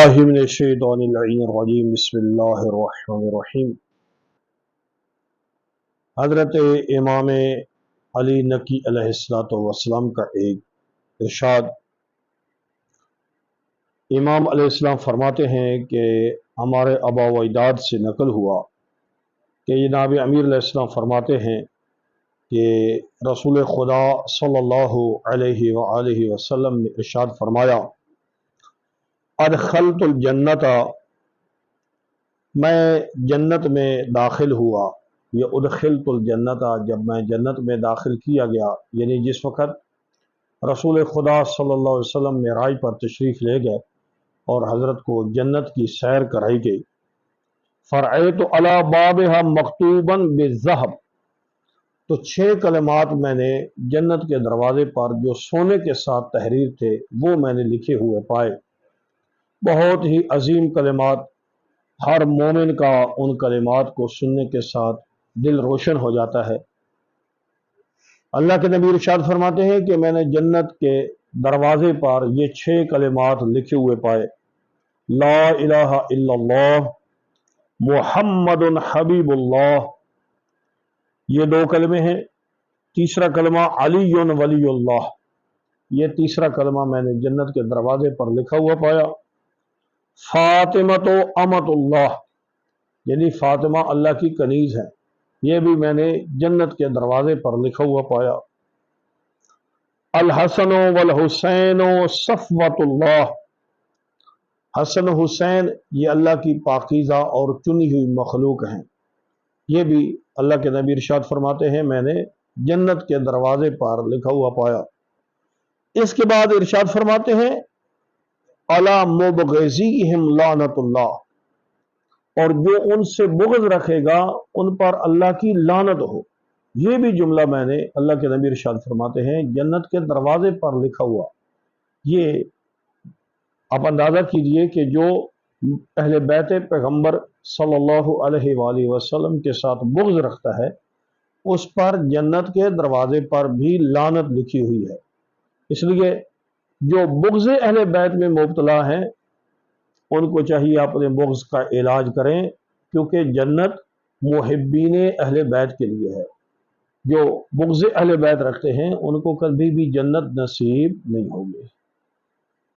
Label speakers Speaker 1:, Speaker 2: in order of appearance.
Speaker 1: باللہ من الشیطان اللعین الرجیم بسم اللہ الرحمن الرحیم۔ حضرت امام علی نقی علیہ السلام کا ایک ارشاد، امام علیہ السلام فرماتے ہیں کہ ہمارے آبا و اجداد سے نقل ہوا کہ جناب امیر علیہ السلام فرماتے ہیں کہ رسول خدا صلی اللہ علیہ وآلہ وسلم نے ارشاد فرمایا، ادخلت الجنت، میں جنت میں داخل ہوا، یا ادخلت الجنت، جب میں جنت میں داخل کیا گیا، یعنی جس وقت رسول خدا صلی اللہ علیہ وسلم معراج پر تشریف لے گئے اور حضرت کو جنت کی سیر کرائی گئی۔ فرأیت علی بابها مکتوبا بالذہب، تو 6 کلمات میں نے جنت کے دروازے پر جو سونے کے ساتھ تحریر تھے وہ میں نے لکھے ہوئے پائے۔ بہت ہی عظیم کلمات، ہر مومن کا ان کلمات کو سننے کے ساتھ دل روشن ہو جاتا ہے۔ اللہ کے نبی ارشاد فرماتے ہیں کہ میں نے جنت کے دروازے پر یہ 6 کلمات لکھے ہوئے پائے، لا الہ الا اللہ محمد حبیب اللہ، یہ 2 کلمے ہیں۔ تیسرا کلمہ علی ولی اللہ، یہ تیسرا کلمہ میں نے جنت کے دروازے پر لکھا ہوا پایا۔ فاطمہ امت اللہ، یعنی فاطمہ اللہ کی کنیز ہے، یہ بھی میں نے جنت کے دروازے پر لکھا ہوا پایا۔ الحسن والحسین صفوت اللہ، حسن حسین یہ اللہ کی پاکیزہ اور چنی ہوئی مخلوق ہیں، یہ بھی اللہ کے نبی ارشاد فرماتے ہیں میں نے جنت کے دروازے پر لکھا ہوا پایا۔ اس کے بعد ارشاد فرماتے ہیں علی مبغضیہم لعنت اللہ، اور جو ان سے بغض رکھے گا ان پر اللہ کی لعنت ہو، یہ بھی جملہ میں نے اللہ کے نبی ارشاد فرماتے ہیں جنت کے دروازے پر لکھا ہوا۔ یہ آپ اندازہ کیجئے کہ جو اہل بیت پیغمبر صلی اللہ علیہ وآلہ وسلم کے ساتھ بغض رکھتا ہے اس پر جنت کے دروازے پر بھی لعنت لکھی ہوئی ہے۔ اس لیے جو بغض اہل بیت میں مبتلا ہیں ان کو چاہیے اپنے بغض کا علاج کریں، کیونکہ جنت محبین اہل بیت کے لیے ہے۔ جو بغض اہل بیت رکھتے ہیں ان کو کبھی بھی جنت نصیب نہیں ہوگی۔